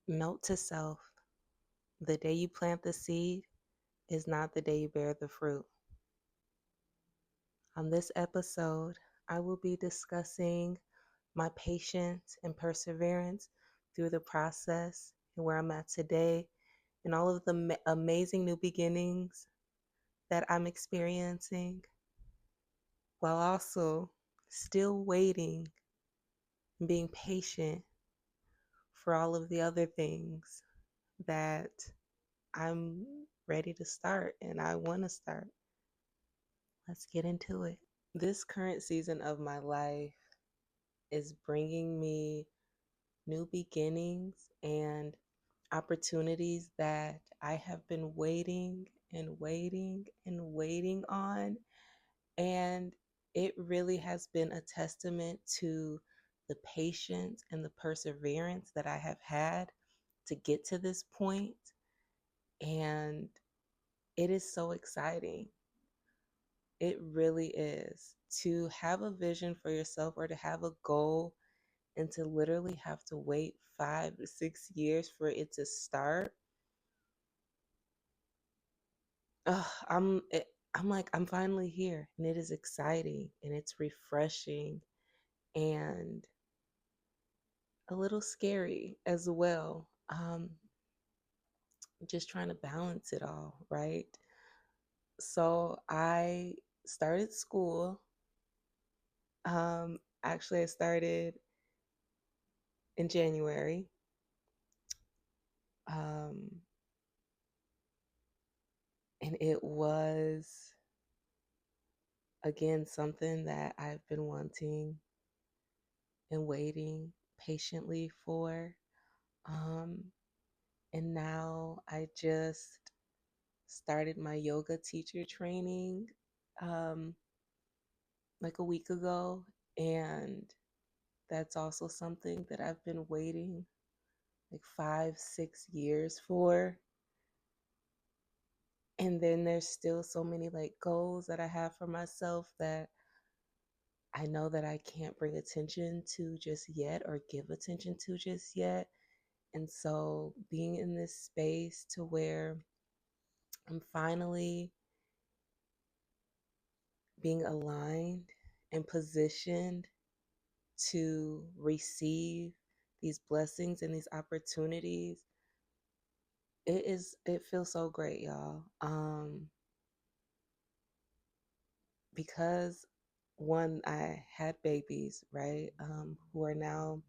Note to self: the day you plant the seed is not the day you bear the fruit. On this episode, I will be discussing my patience and perseverance through the process and where I'm at today, and all of the amazing new beginnings that I'm experiencing, while also still waiting and being patient for all of the other things that I'm ready to start and I want to start. Let's get into it. This current season of my life is bringing me new beginnings and opportunities that I have been waiting and waiting and waiting on. And it really has been a testament to the patience and the perseverance that I have had to get to this point. And it is so exciting. It really is. To have a vision for yourself or to have a goal and to literally have to wait 5 to 6 years for it to start. I'm like, I'm finally here, and it is exciting and it's refreshing and a little scary as well. Just trying to balance it all, right? So I started school. Actually, I started in January. Um, and it was, again, something that I've been wanting and waiting patiently for. Um, and now I just started my yoga teacher training um, like a week ago. And that's also something that I've been waiting like 5, 6 years for. And then there's still so many like goals that I have for myself that I know that I can't bring attention to just yet or give attention to just yet. And so being in this space to where I'm finally being aligned and positioned to receive these blessings and these opportunities, it feels so great, y'all. Because one, I had babies, right? Who are now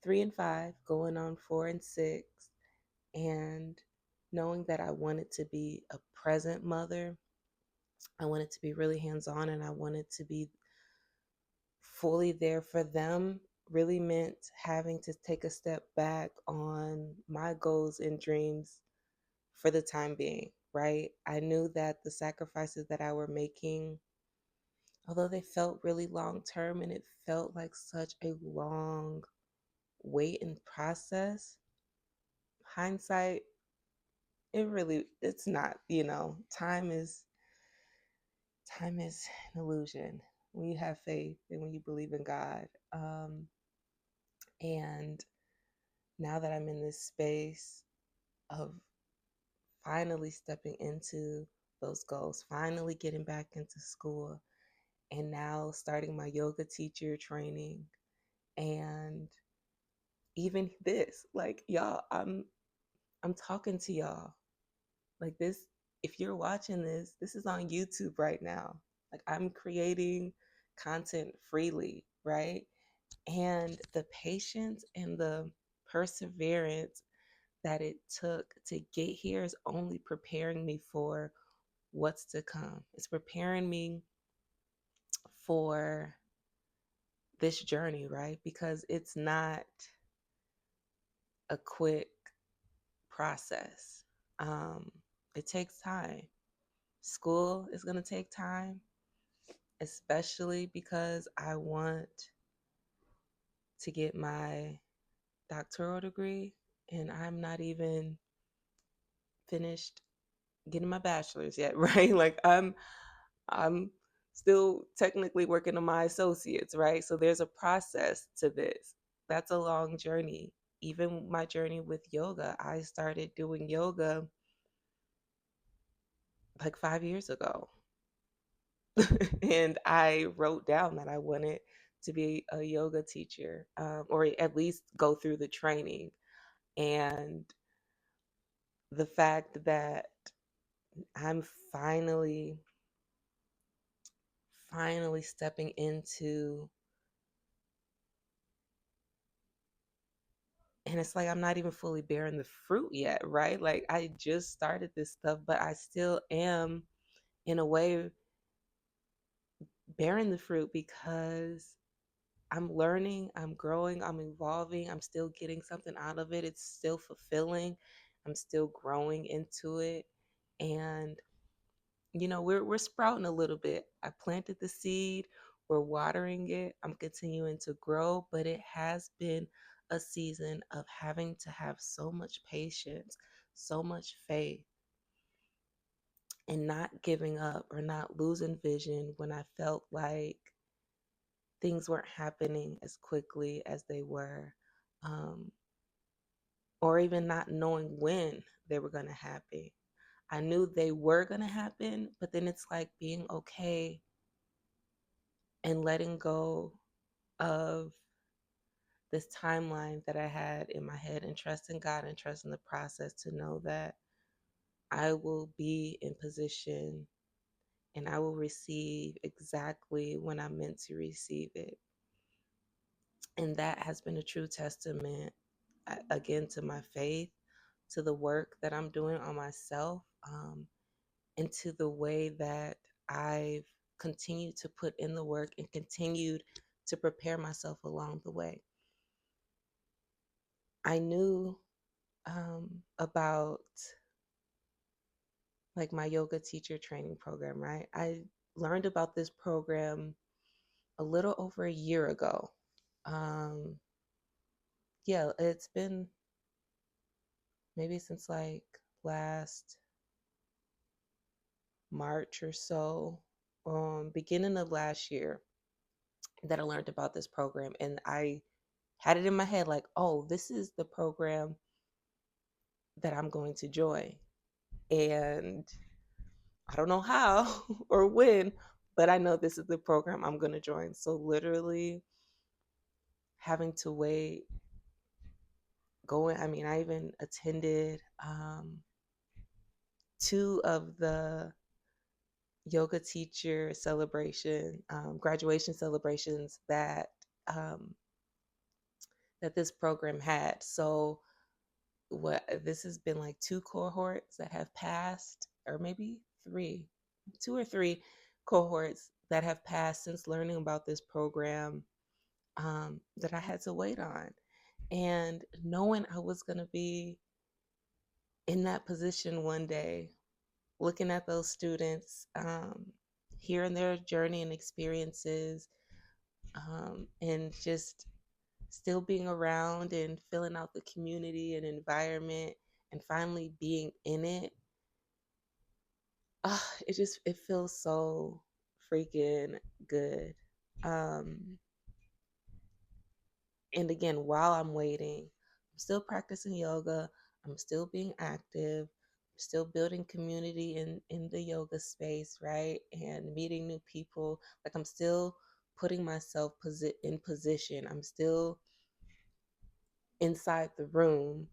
3 and 5, going on 4 and 6, and knowing that I wanted to be a present mother, I wanted to be really hands on, and I wanted to be fully there for them, really meant having to take a step back on my goals and dreams for the time being, right? I knew that the sacrifices that I were making, although they felt really long term and it felt like such a long wait and process, hindsight, it's not, time is an illusion when you have faith and when you believe in God. And now that I'm in this space of finally stepping into those goals, finally getting back into school, and now starting my yoga teacher training, and even this, like, y'all, I'm talking to y'all like this. If you're watching this is on YouTube right now. Like, I'm creating content freely, right? And the patience and the perseverance that it took to get here is only preparing me for what's to come. It's preparing me for this journey, right? Because it's not a quick process. Um, it takes time. School is going to take time, especially because I want to get my doctoral degree, and I'm not even finished getting my bachelor's yet, right? Like, I'm still technically working on my associates, right? So there's a process to this. That's a long journey, even my journey with yoga, I started doing yoga like 5 years ago. And I wrote down that I wanted to be a yoga teacher, or at least go through the training. And the fact that I'm finally stepping into, and it's like I'm not even fully bearing the fruit yet, right? Like I just started this stuff, but I still am in a way bearing the fruit because I'm learning, I'm growing, I'm evolving, I'm still getting something out of it. It's still fulfilling. I'm still growing into it. And we're sprouting a little bit. I planted the seed, we're watering it. I'm continuing to grow, but it has been a season of having to have so much patience, so much faith, and not giving up or not losing vision when I felt like things weren't happening as quickly as they were, um, or even not knowing when they were going to happen. I knew they were going to happen, but then it's like being okay and letting go of this timeline that I had in my head and trusting God and trusting the process to know that I will be in position and I will receive exactly when I'm meant to receive it. And that has been a true testament, again, to my faith, to the work that I'm doing on myself, and to the way that I've continued to put in the work and continued to prepare myself along the way. I knew about like my yoga teacher training program, right? I learned about this program a little over a year ago. Um, yeah, it's been maybe since like last March or so, beginning of last year, that I learned about this program. And I had it in my head like, oh, this is the program that I'm going to join. And I don't know how or when, but I know this is the program I'm going to join. So literally having to wait, going, I mean, I even attended two of the yoga teacher celebration, graduation celebrations um, that this program had. So what this has been like two cohorts that have passed, or maybe three, two or three cohorts that have passed since learning about this program, that I had to wait on. And knowing I was going to be in that position one day, looking at those students, hearing their journey and experiences, and just still being around and filling out the community and environment and finally being in it, it feels so freaking good. Um, and again, while I'm waiting, I'm still practicing yoga. I'm still being active. I'm still building community in the yoga space, right? And meeting new people. Like I'm still putting myself in position. I'm still inside the room,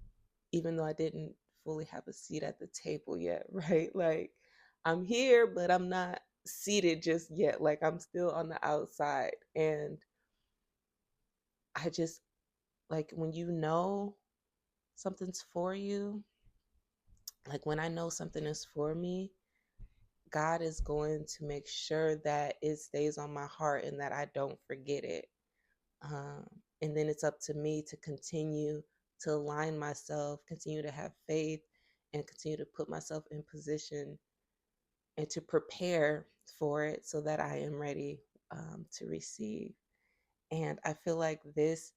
even though I didn't fully have a seat at the table yet, right? Like I'm here, but I'm not seated just yet. Like I'm still on the outside. And I just, like, when you know something's for you, like when I know something is for me, God is going to make sure that it stays on my heart and that I don't forget it. Um, and then it's up to me to continue to align myself, continue to have faith, and continue to put myself in position and to prepare for it so that I am ready, to receive. And I feel like this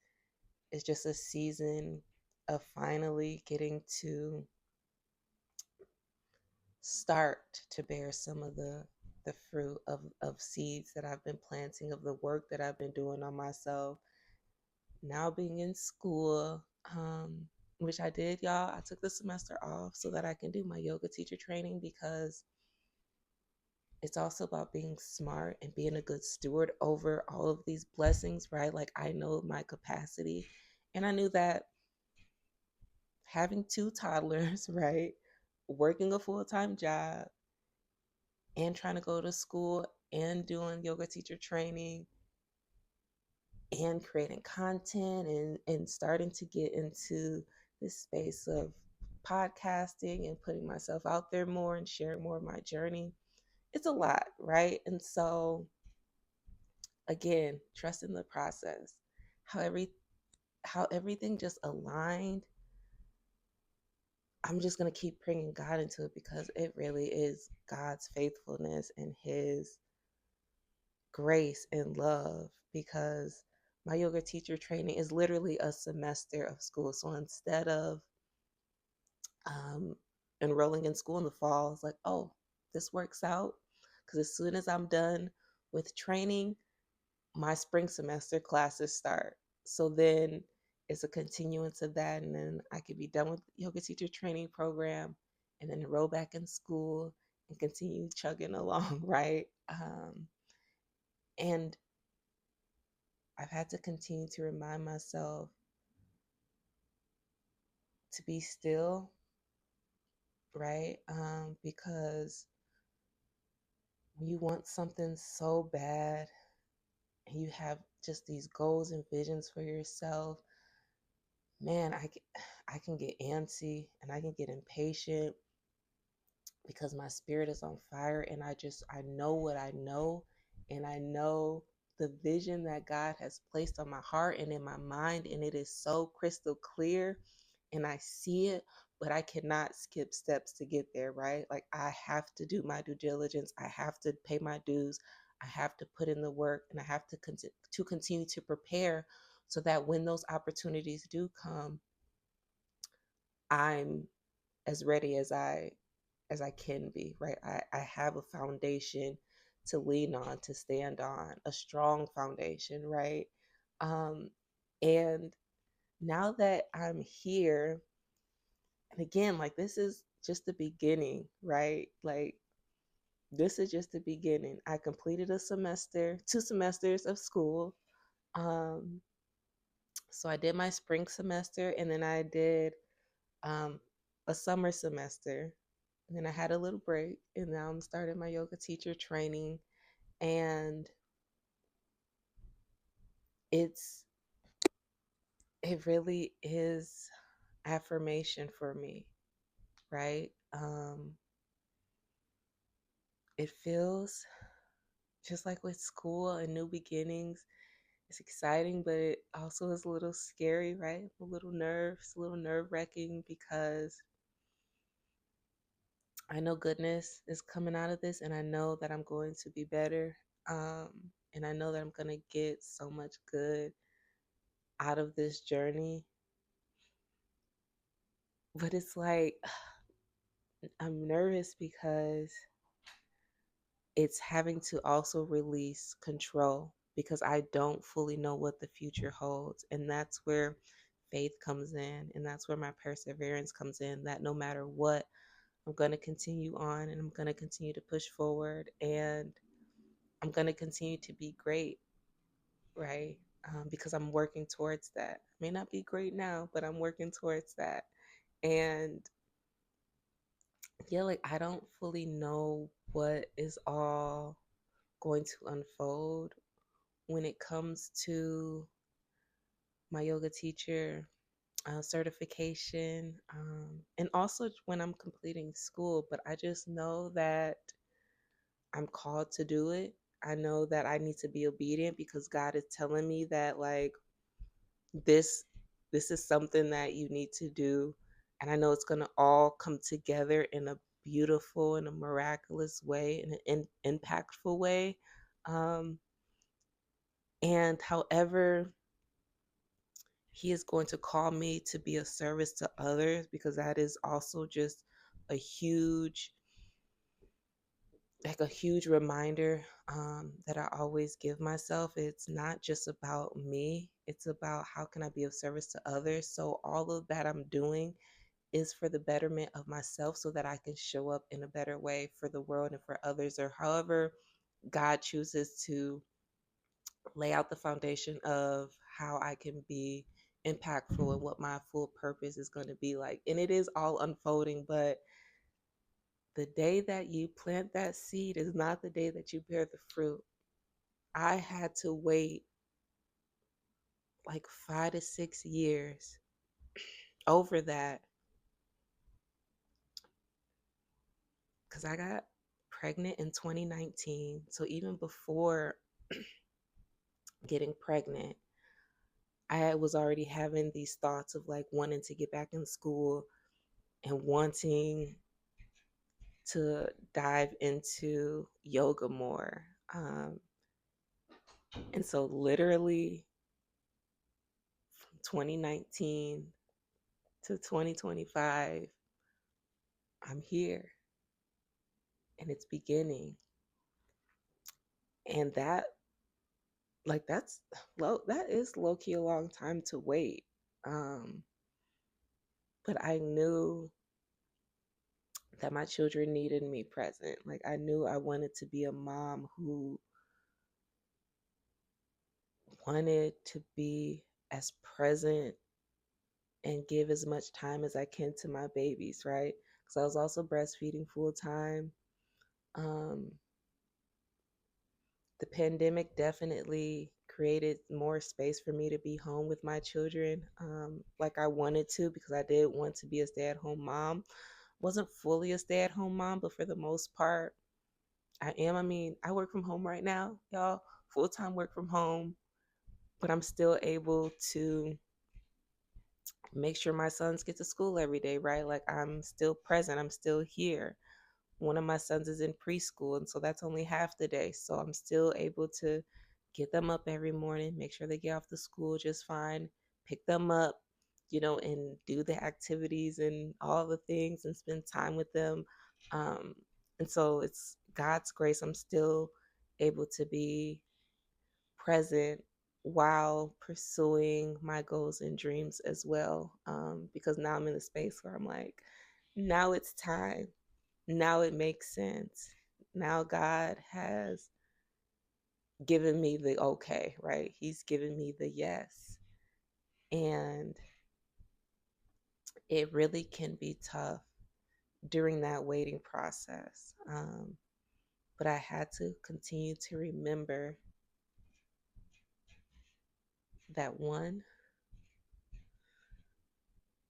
is just a season of finally getting to start to bear some of the fruit of seeds that I've been planting, of the work that I've been doing on myself. Now being in school, um, which I did, y'all. I took the semester off so that I can do my yoga teacher training because it's also about being smart and being a good steward over all of these blessings, right? Like, I know my capacity, and I knew that having two toddlers, right, working a full time job, and trying to go to school and doing yoga teacher training and creating content and starting to get into this space of podcasting and putting myself out there more and sharing more of my journey. It's a lot, right? And so, again, trusting the process, how every how everything just aligned. I'm just going to keep bringing God into it because it really is God's faithfulness and his grace and love, because my yoga teacher training is literally a semester of school. So instead of um, enrolling in school in the fall, it's like, oh, this works out. Because as soon as I'm done with training, my spring semester classes start. So then it's a continuance of that. And then I could be done with yoga teacher training program and then enroll back in school and continue chugging along, right? And I've had to continue to remind myself to be still, right? Because when you want something so bad and you have just these goals and visions for yourself, man, I can get antsy and I can get impatient because my spirit is on fire, and I know what I know, and I know the vision that God has placed on my heart and in my mind, and it is so crystal clear, and I see it, but I cannot skip steps to get there, right? Like, I have to do my due diligence, I have to pay my dues, I have to put in the work, and I have to continue to prepare so that when those opportunities do come, I'm as ready as I can be, right? I have a foundation to lean on, to stand on, a strong foundation, right? Um, and now that I'm here, and again, like, this is just the beginning, right? Like, this is just the beginning. I completed a semester, 2 semesters of school. Um, so I did my spring semester, and then I did um, a summer semester. And then I had a little break, and now I'm starting my yoga teacher training. And it's it really is affirmation for me, right? It feels just like with school and new beginnings. It's exciting, but it also is a little scary, right? A little nerve wracking, because I know goodness is coming out of this, and I know that I'm going to be better. Um, and I know that I'm going to get so much good out of this journey. But it's like, I'm nervous because it's having to also release control, because I don't fully know what the future holds. And that's where faith comes in, and that's where my perseverance comes in, that no matter what, I'm going to continue on, and I'm going to continue to push forward, and I'm going to continue to be great, right? Because I'm working towards that. May not be great now, but I'm working towards that. And yeah, like, I don't fully know what is all going to unfold when it comes to my yoga teacher certification, and also when I'm completing school. But I just know that I'm called to do it. I know that I need to be obedient because God is telling me that, like, this this is something that you need to do, and I know it's going to all come together in a beautiful and a miraculous way, in an impactful way. um, and however he is going to call me to be a service to others, because that is also just a huge like a huge reminder that I always give myself. It's not just about me, it's about how can I be of service to others. So all of that I'm doing is for the betterment of myself so that I can show up in a better way for the world and for others, or however God chooses to lay out the foundation of how I can be impactful and what my full purpose is going to be like. And it is all unfolding, but the day that you plant that seed is not the day that you bear the fruit. I had to wait like 5 to 6 years over that because I got pregnant in 2019. So even before getting pregnant, I was already having these thoughts of like wanting to get back in school and wanting to dive into yoga more. Um, and so, literally, from 2019 to 2025, I'm here and it's beginning. And that's that is low key a long time to wait. Um, but I knew that my children needed me present. Like, I knew I wanted to be a mom who wanted to be as present and give as much time as I can to my babies, right? Because I was also breastfeeding full time. Um, the pandemic definitely created more space for me to be home with my children, like I wanted to, because I did want to be a stay-at-home mom. Wasn't fully a stay-at-home mom, but for the most part, I am. I mean, I work from home right now, y'all, full-time work from home, but I'm still able to make sure my sons get to school every day, right? Like, I'm still present, I'm still here. One of my sons is in preschool, and so that's only half the day. So I'm still able to get them up every morning, make sure they get off to school just fine, pick them up, and do the activities and all the things and spend time with them. Um, and so it's God's grace. I'm still able to be present while pursuing my goals and dreams as well. Because now I'm in a space where I'm like, now it's time. Now it makes sense. Now God has given me the okay, right? He's given me the yes. And it really can be tough during that waiting process. But I had to continue to remember that one,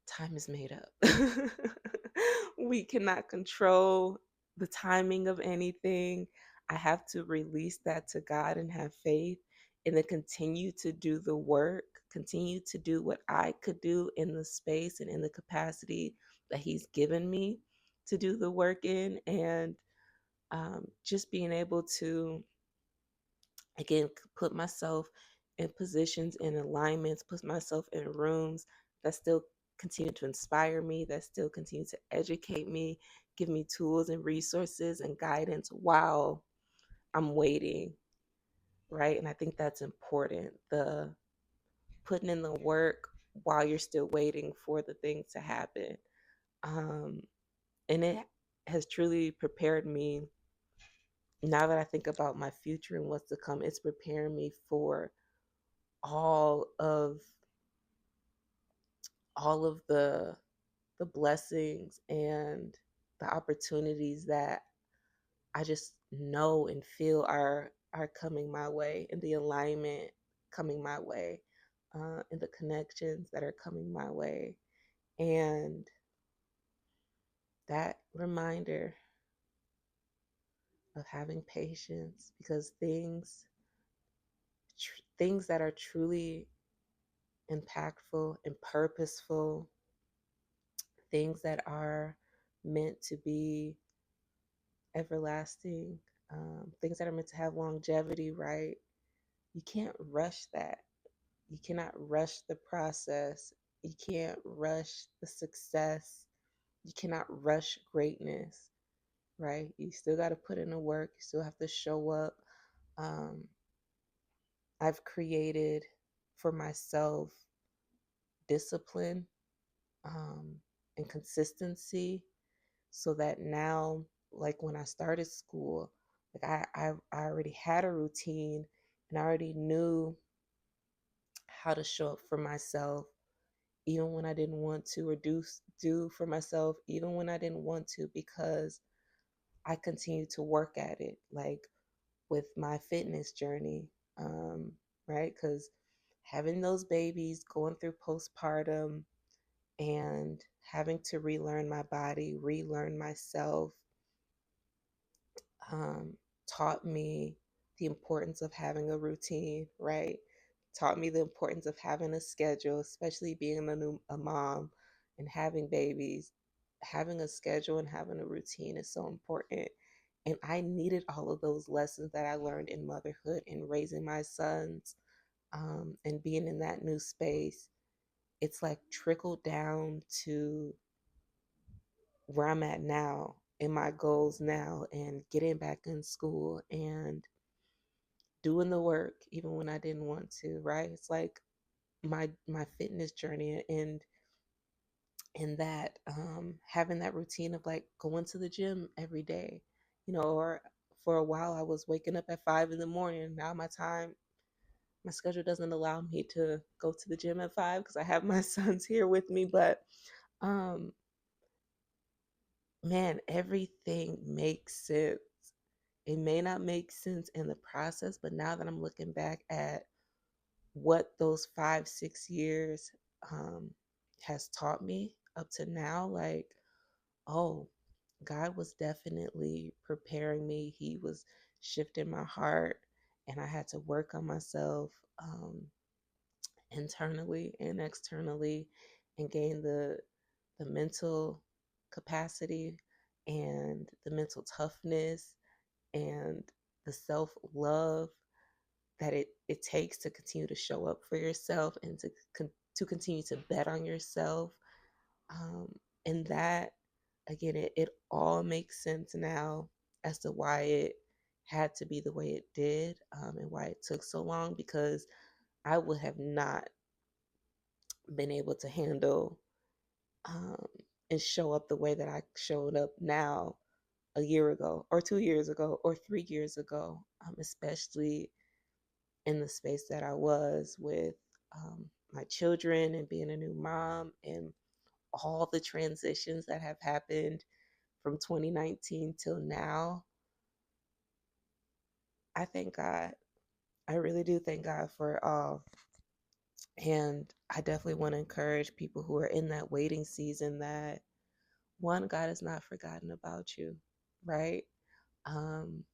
time is made up. We cannot control the timing of anything. I have to release that to God and have faith and then continue to do the work, continue to do what I could do in the space and in the capacity that He's given me to do the work in. And just being able to, again, put myself in positions, in alignments, put myself in rooms that still continue to inspire me, that still continue to educate me, give me tools and resources and guidance while I'm waiting, right? And I think that's important. The putting in the work while you're still waiting for the thing to happen. Um, and it has truly prepared me. Now that I think about my future and what's to come, it's preparing me for all of all of the blessings and the opportunities that I just know and feel are coming my way, and the alignment coming my way, and the connections that are coming my way, and that reminder of having patience, because things that are truly impactful and purposeful, things that are meant to be everlasting, things that are meant to have longevity, right? You can't rush that. You cannot rush the process. You can't rush the success. You cannot rush greatness. right? You still got to put in the work, you still have to show up. Um, I've created for myself discipline um, and consistency so that now, like when I started school, like I already had a routine and I already knew how to show up for myself even when I didn't want to, or do for myself even when I didn't want to, because I continued to work at it, like with my fitness journey, um, right? Because having those babies, going through postpartum, and having to relearn my body, relearn myself, um, taught me the importance of having a routine, right? Taught me the importance of having a schedule, especially being a mom and having babies. Having a schedule and having a routine is so important. And I needed all of those lessons that I learned in motherhood and raising my sons, and being in that new space. It's like trickled down to where I'm at now and my goals now, and getting back in school and doing the work even when I didn't want to, right? It's like my fitness journey, and in that having that routine of like going to the gym every day, or for a while I was waking up at 5 in the morning. Now my schedule doesn't allow me to go to the gym at 5 because I have my sons here with me, but um man, everything makes sense. It may not make sense in the process, but now that I'm looking back at what those 5, 6 years um, has taught me up to now, like, oh, God was definitely preparing me. He was shifting my heart, and I had to work on myself internally and externally, and gain the mental capacity and the mental toughness and the self love that it takes to continue to show up for yourself and to continue to bet on yourself. Um, and that, again, it all makes sense now as to why it had to be the way it did, and why it took so long, because I would have not been able to handle um, and show up the way that I showed up now a year ago or 2 years ago or 3 years ago, especially in the space that I was with my children and being a new mom and all the transitions that have happened from 2019 till now. I thank God. I really do thank God for it all. And I definitely want to encourage people who are in that waiting season that, one, God has not forgotten about you, right? Um,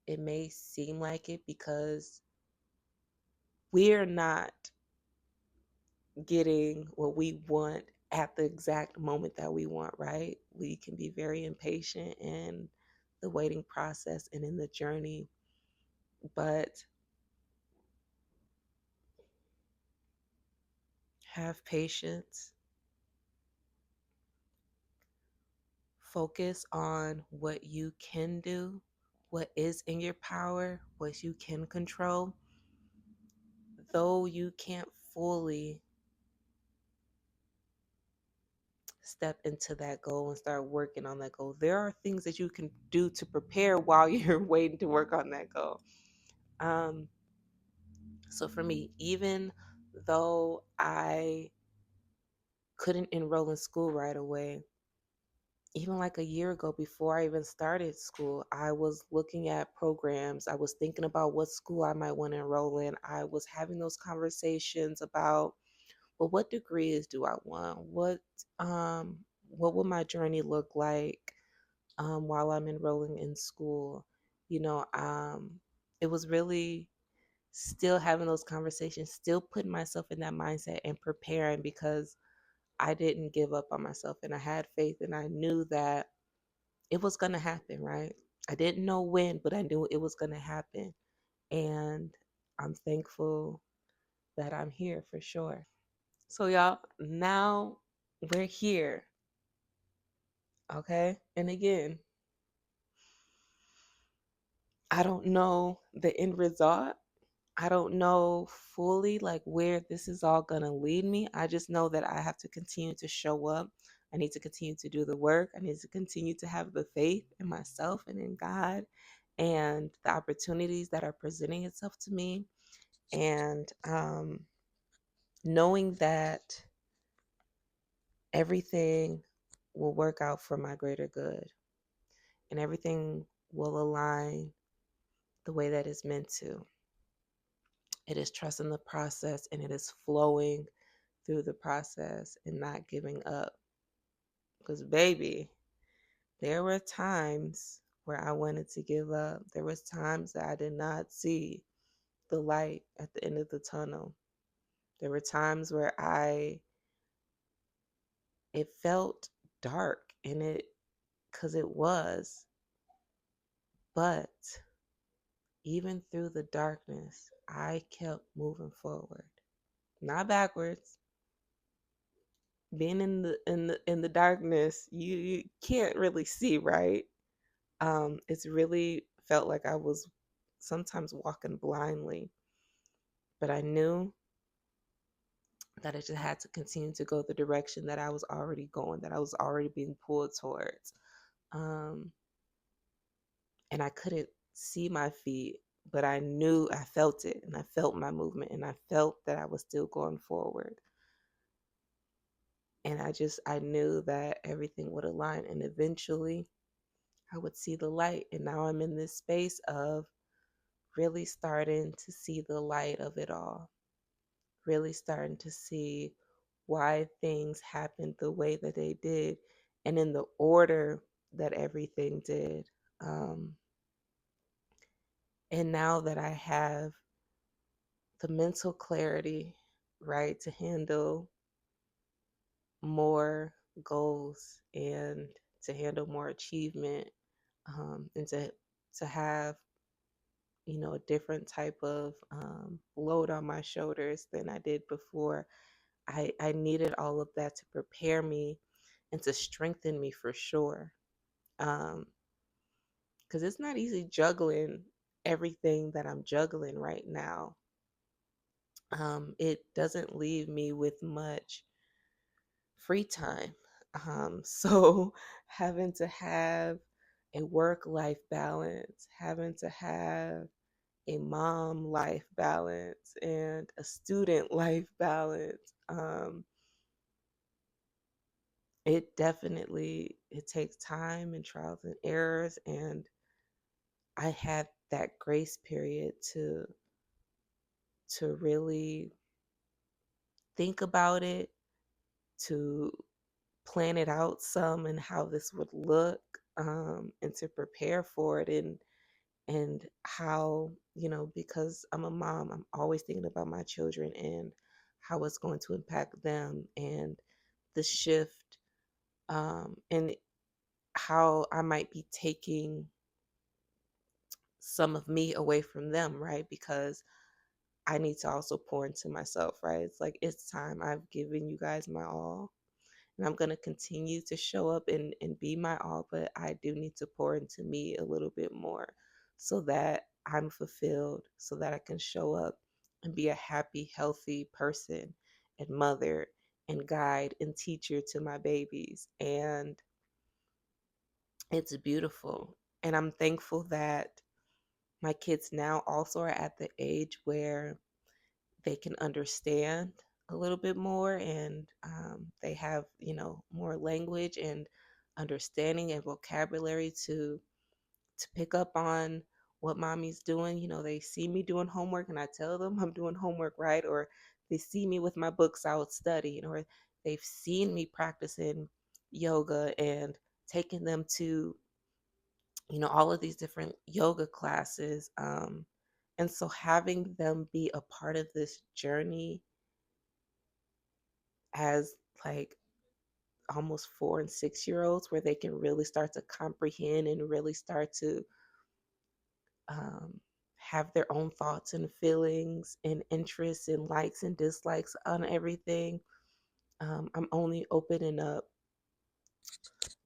it may seem like it because we're not getting what we want at the exact moment that we want, right? We can be very impatient in the waiting process and in the journey, but have patience, focus on what you can do, what is in your power, what you can control. Though you can't fully step into that goal and start working on that goal, there are things that you can do to prepare while you're waiting to work on that goal. Um, so for me, even though I couldn't enroll in school right away, even like a year ago before I even started school, I was looking at programs. I was thinking about what school I might want to enroll in. I was having those conversations about, well, what degrees do I want? Um what will my journey look like while I'm enrolling in school? You know, it was really still having those conversations, still putting myself in that mindset and preparing, because I didn't give up on myself and I had faith and I knew that it was going to happen, right? I didn't know when, but I knew it was going to happen. And I'm thankful that I'm here for sure. So, y'all, now we're here. Okay. And again, I don't know the end result. I don't know fully like where this is all going to lead me. I just know that I have to continue to show up. I need to continue to do the work. I need to continue to have the faith in myself and in God and the opportunities that are presenting itself to me. And knowing that everything will work out for my greater good and everything will align the way that it's meant to. It is trusting the process and it is flowing through the process and not giving up. Because, baby, there were times where I wanted to give up. There was times that I did not see the light at the end of the tunnel. There were times where it felt dark and because it was. But even through the darkness, I kept moving forward, not backwards. Being in the darkness, you can't really see, right? It's really felt like I was sometimes walking blindly, but I knew that I just had to continue to go the direction that I was already going, that I was already being pulled towards. Um, and I couldn't see my feet, but I knew I felt it and I felt my movement and I felt that I was still going forward. And I knew that everything would align and eventually I would see the light. And now I'm in this space of really starting to see the light of it all, really starting to see why things happened the way that they did and in the order that everything did. Um, and now that I have the mental clarity, right, to handle more goals and to handle more achievement, and to have a different type of load on my shoulders than I did before. I needed all of that to prepare me and to strengthen me for sure. Because it's not easy juggling everything that I'm juggling right now. It doesn't leave me with much free time. So having to have a work life balance, having to have a mom life balance and a student life balance. It takes time and trials and errors, and I had that grace period to really think about it, to plan it out some and how this would look, and to prepare for it, and how, because I'm a mom, I'm always thinking about my children and how it's going to impact them and the shift, and how I might be taking some of me away from them, right? Because I need to also pour into myself, right? It's like, it's time. I've given you guys my all. And I'm going to continue to show up and be my all, but I do need to pour into me a little bit more so that I'm fulfilled, so that I can show up and be a happy, healthy person and mother and guide and teacher to my babies. And it's beautiful. And I'm thankful that my kids now also are at the age where they can understand a little bit more, and they have more language and understanding and vocabulary to pick up on what mommy's doing. They see me doing homework and I tell them I'm doing homework, right? Or they see me with my books out studying, or they've seen me practicing yoga and taking them to all of these different yoga classes. And so having them be a part of this journey as like almost 4 and 6 year olds, where they can really start to comprehend and really start to um, have their own thoughts and feelings and interests and likes and dislikes on everything. I'm only opening up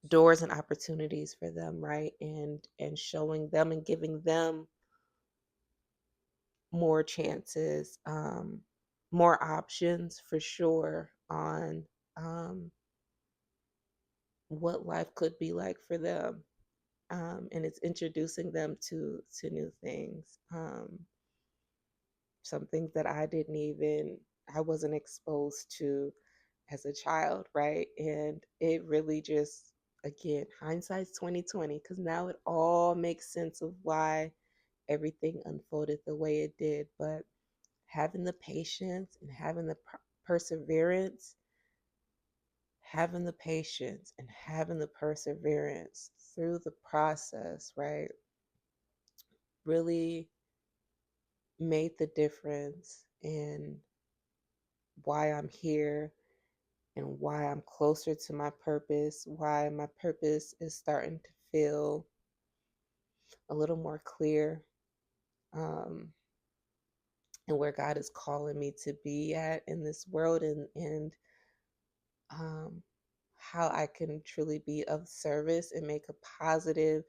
doors and opportunities for them, right? And showing them and giving them more chances, more options for sure on what life could be like for them. And it's introducing them to new things. Some things that I wasn't exposed to as a child, right? And it really just, again, hindsight's 2020, because now it all makes sense of why everything unfolded the way it did. But having the patience and having the perseverance, having the patience and having the perseverance through the process, right, really made the difference in why I'm here and why I'm closer to my purpose, why my purpose is starting to feel a little more clear, um, and where God is calling me to be at in this world, and um, how I can truly be of service and make a positive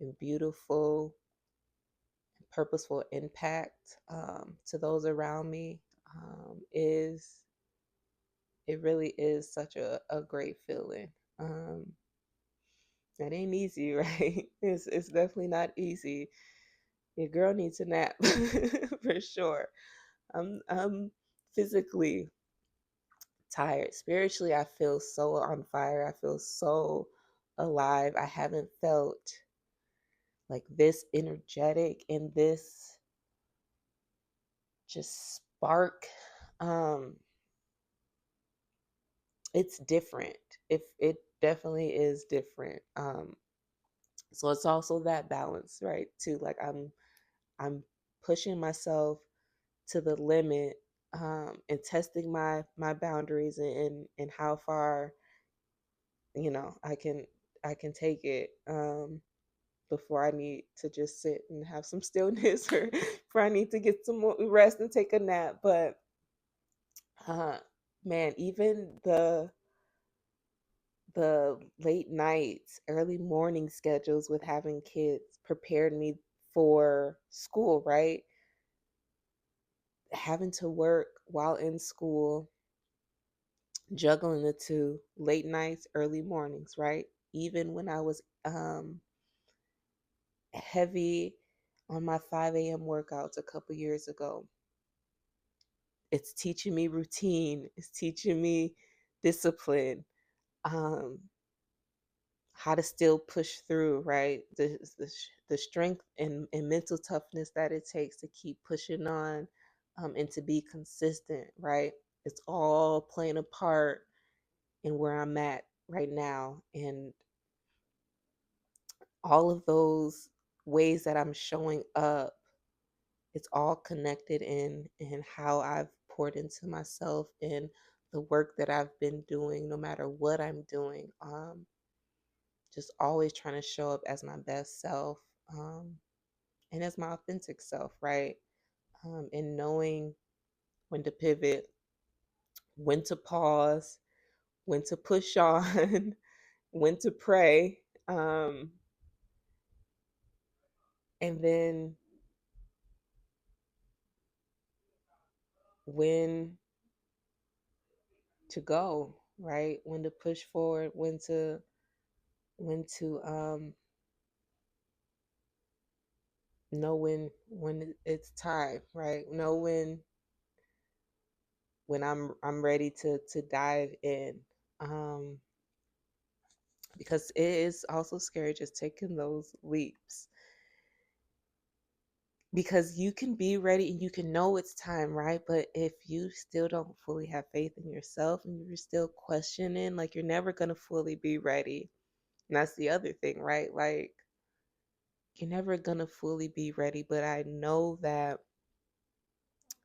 and beautiful, purposeful impact to those around me is it really is such a great feeling. That ain't easy, right? It's definitely not easy. Your girl needs a nap for sure. I'm physically tired. Spiritually, I feel so on fire. I feel so alive. I haven't felt like this energetic and this just spark. Um, it's different. If it definitely is different. So it's also that balance, right? Too, like I'm pushing myself to the limit, and testing my boundaries, and how far I can take it, before I need to just sit and have some stillness, or before I need to get some more rest and take a nap. But uh, man, even the late nights, early morning schedules with having kids prepared me for school, right? Having to work while in school, juggling the two, late nights, early mornings, right? Even when I was heavy on my 5 a.m. workouts a couple years ago, it's teaching me routine, it's teaching me discipline, um, how to still push through, right? The strength and mental toughness that it takes to keep pushing on, and to be consistent, right? It's all playing a part in where I'm at right now. And all of those ways that I'm showing up, it's all connected in how I've poured into myself and the work that I've been doing, no matter what I'm doing. Just always trying to show up as my best self, um, and as my authentic self, right? And knowing when to pivot, when to pause, when to push on, when to pray, um, and then when to go, right? When to push forward, when to know when it's time, right? Know when I'm ready to dive in. Um, because it is also scary just taking those leaps, because you can be ready and you can know it's time, right? But if you still don't fully have faith in yourself and you're still questioning, like, you're never going to fully be ready. And that's the other thing, right? Like, you're never going to fully be ready, but I know that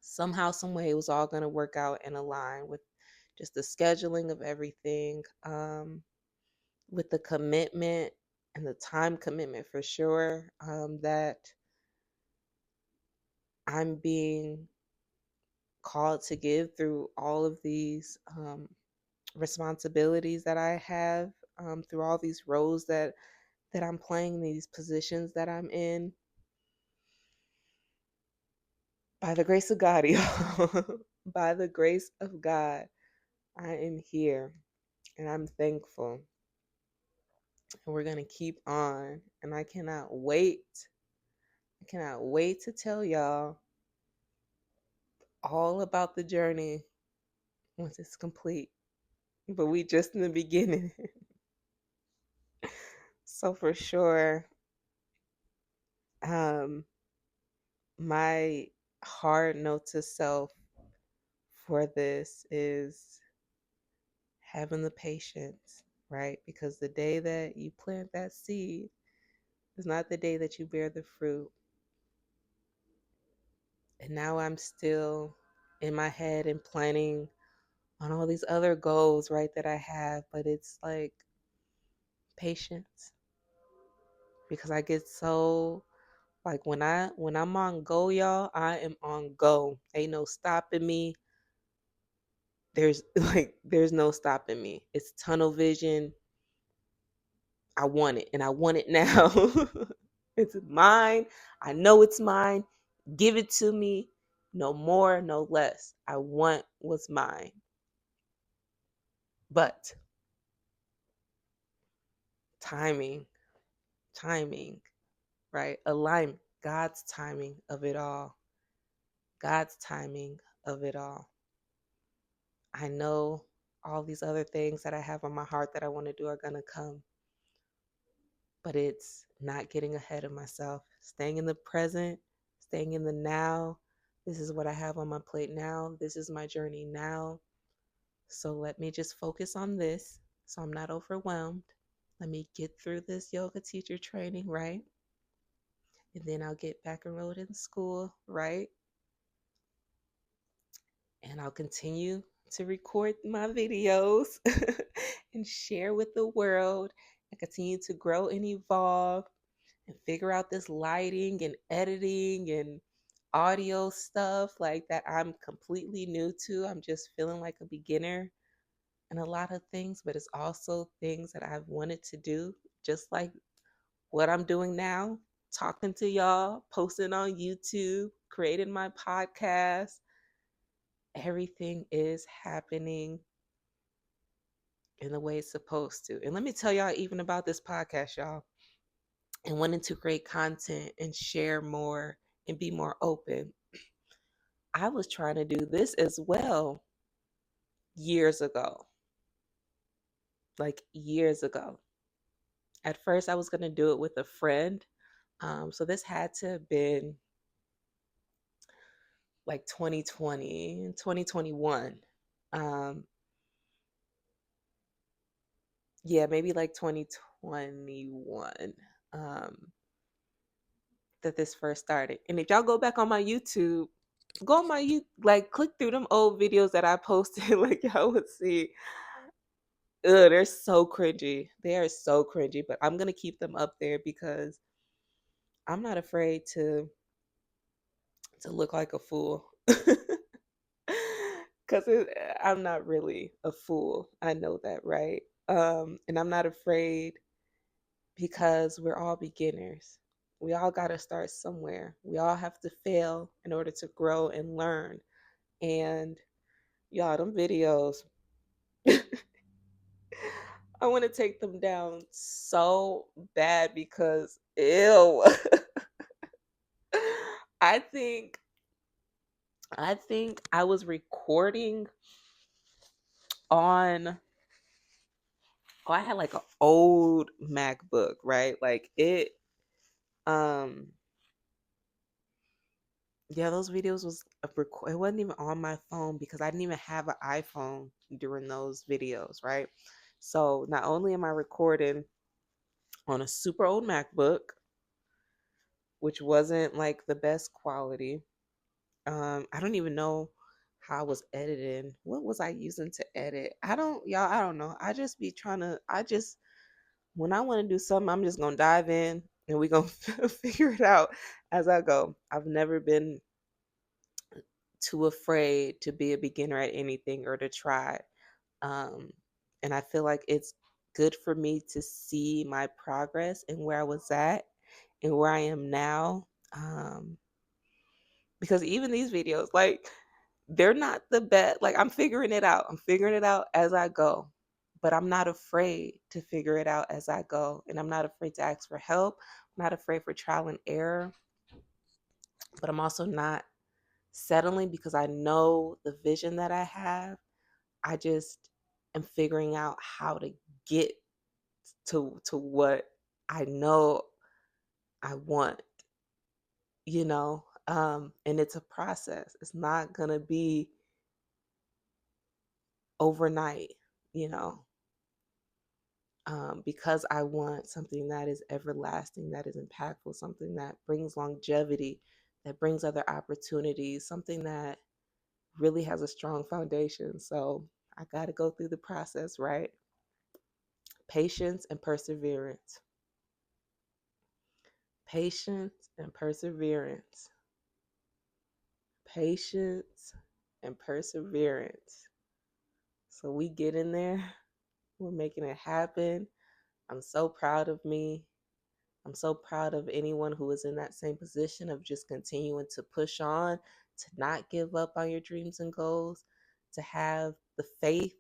somehow, some way, it was all going to work out and align with just the scheduling of everything, with the commitment and the time commitment for sure, that I'm being called to give through all of these, responsibilities that I have, through all these roles that I'm playing, these positions that I'm in. By the grace of God, y'all. By the grace of God, I am here and I'm thankful. And we're going to keep on. And I cannot wait. I cannot wait to tell y'all all about the journey once it's complete. But we just in the beginning. So for sure, um, my hard note to self for this is having the patience, right? Because the day that you plant that seed is not the day that you bear the fruit. And now I'm still in my head and planning on all these other goals, right, that I have, but it's like patience because I get so like when I'm on go, y'all, I am on go. Ain't no stopping me. There's no stopping me. It's tunnel vision. I want it and I want it now. It's mine. I know it's mine. Give it to me. No more, no less. I want what's mine. But timing, timing, right? Alignment, God's timing of it all. God's timing of it all. I know all these other things that I have on my heart that I want to do are going to come, but it's not getting ahead of myself, staying in the present, staying in the now. This is what I have on my plate now. This is my journey now. So let me just focus on this so I'm not overwhelmed. Let me get through this yoga teacher training, right? And then I'll get back enrolled in school, right? And I'll continue to record my videos and share with the world and continue to grow and evolve and figure out this lighting and editing and audio stuff like that I'm completely new to. I'm just feeling like a beginner in a lot of things, but it's also things that I've wanted to do, just like what I'm doing now, talking to y'all, posting on YouTube, creating my podcast. Everything is happening in the way it's supposed to. And let me tell y'all even about this podcast, y'all, and wanting to create content and share more and be more open. I was trying to do this as well years ago, like years ago. At first, I was going to do it with a friend. So this had to have been like 2020, 2021. Um, yeah, maybe like 2021 that this first started. And if y'all go back on my YouTube, go on my YouTube, like click through them old videos that I posted, like y'all would see. Ugh, they're so cringy. They are so cringy, but I'm gonna keep them up there because I'm not afraid to look like a fool. Because I'm not really a fool. I know that, right? And I'm not afraid because we're all beginners. We all got to start somewhere. We all have to fail in order to grow and learn. And y'all, them videos, I want to take them down so bad because, ew. I think I was recording on I had like an old MacBook, right? Like um yeah, those videos was it wasn't even on my phone because I didn't even have an iPhone during those videos, right? So not only am I recording on a super old MacBook, which wasn't like the best quality. I don't even know how I was editing. What was I using to edit? I don't know. I just be trying to I just when I want to do something, I'm just gonna dive in and we gonna figure it out as I go. I've never been too afraid to be a beginner at anything or to try. Um, and I feel like it's good for me to see my progress and where I was at and where I am now. because even these videos, like, they're not the best. Like, I'm figuring it out. I'm figuring it out as I go. But I'm not afraid to figure it out as I go. And I'm not afraid to ask for help. I'm not afraid for trial and error. But I'm also not settling because I know the vision that I have. I just am figuring out how to get to what I know I want, and it's a process. It's not going to be overnight, you know, because I want something that is everlasting, that is impactful, something that brings longevity, that brings other opportunities, something that really has a strong foundation. So I got to go through the process, right? Patience and perseverance. Patience and perseverance. Patience and perseverance. So we get in there, we're making it happen. I'm so proud of me. I'm so proud of anyone who is in that same position of just continuing to push on, to not give up on your dreams and goals, to have the faith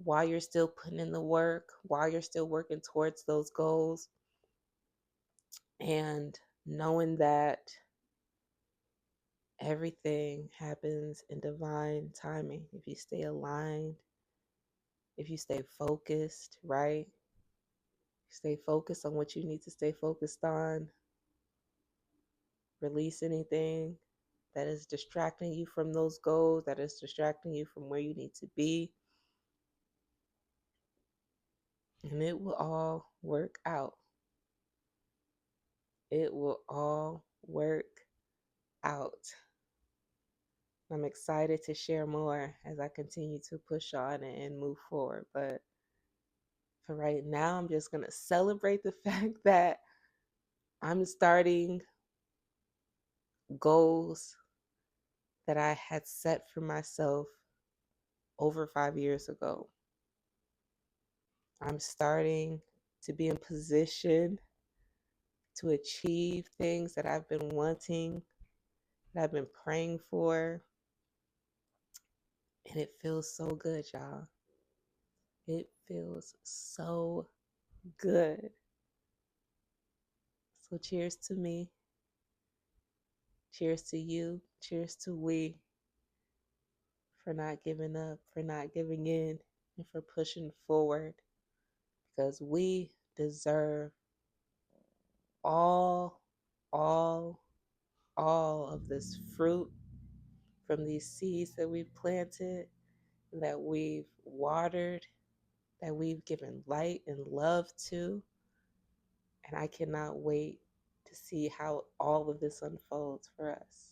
while you're still putting in the work, while you're still working towards those goals, and knowing that everything happens in divine timing. If you stay aligned, if you stay focused, right? Stay focused on what you need to stay focused on. Release anything that is distracting you from those goals, that is distracting you from where you need to be. And it will all work out. It will all work out. I'm excited to share more as I continue to push on and move forward. But for right now, I'm just going to celebrate the fact that I'm starting goals that I had set for myself over 5 years ago. I'm starting to be in position to achieve things that I've been wanting, that I've been praying for. And it feels so good, y'all. It feels so good. So cheers to me. Cheers to you. Cheers to we for not giving up, for not giving in, and for pushing forward. Because we deserve all of this fruit from these seeds that we've planted, that we've watered, that we've given light and love to. And I cannot wait to see how all of this unfolds for us.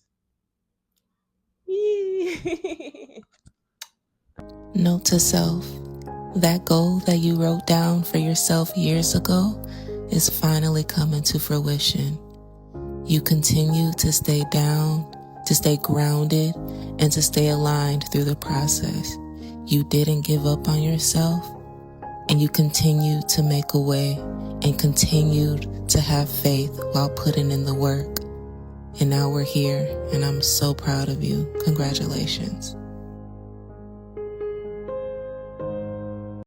Note to self, that goal that you wrote down for yourself years ago is finally coming to fruition. You continue to stay down, to stay grounded, and to stay aligned through the process. You didn't give up on yourself, and you continued to make a way and continued to have faith while putting in the work. And now we're here, and I'm so proud of you. Congratulations.